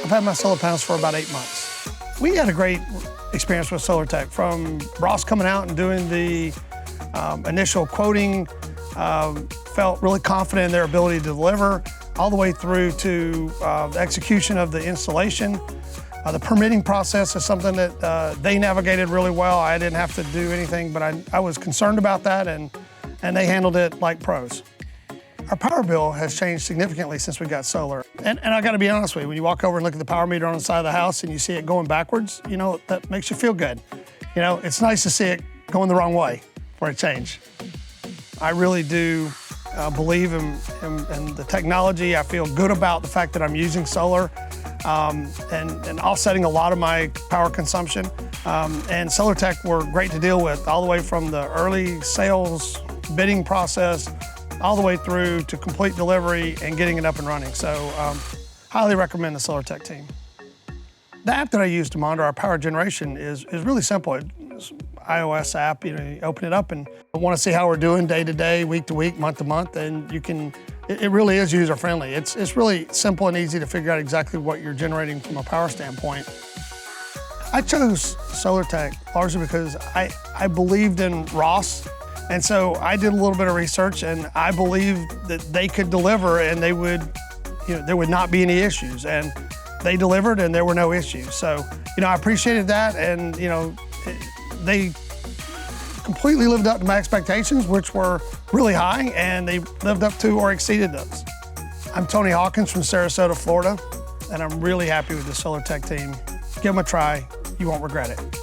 I've had my solar panels for about 8 months. We had a great experience with Solar Tech, from Ross coming out and doing the initial quoting, felt really confident in their ability to deliver, all the way through to the execution of the installation. The permitting process is something that they navigated really well. I didn't have to do anything, but I was concerned about that, and they handled it like pros. Our power bill has changed significantly since we got solar. And I gotta be honest with you, when you walk over and look at the power meter on the side of the house and you see it going backwards, you know, that makes you feel good. You know, it's nice to see it going the wrong way for a change. I really do believe in the technology. I feel good about the fact that I'm using solar and offsetting a lot of my power consumption. And Solar Tech were great to deal with, all the way from the early sales bidding process, all the way through to complete delivery and getting it up and running. So highly recommend the Solar Tech team. The app that I use to monitor our power generation is really simple. It's an iOS app. You open it up and want to see how we're doing day to day, week to week, month to month, and you can, it really is user friendly. It's really simple and easy to figure out exactly what you're generating from a power standpoint. I chose Solar Tech largely because I believed in Ross, and so I did a little bit of research, and I believed that they could deliver and they would, there would not be any issues. And they delivered and there were no issues. So, I appreciated that, and they completely lived up to my expectations, which were really high, and they lived up to or exceeded those. I'm Tony Hawkins from Sarasota, Florida, and I'm really happy with the Solar Tech team. Give them a try, you won't regret it.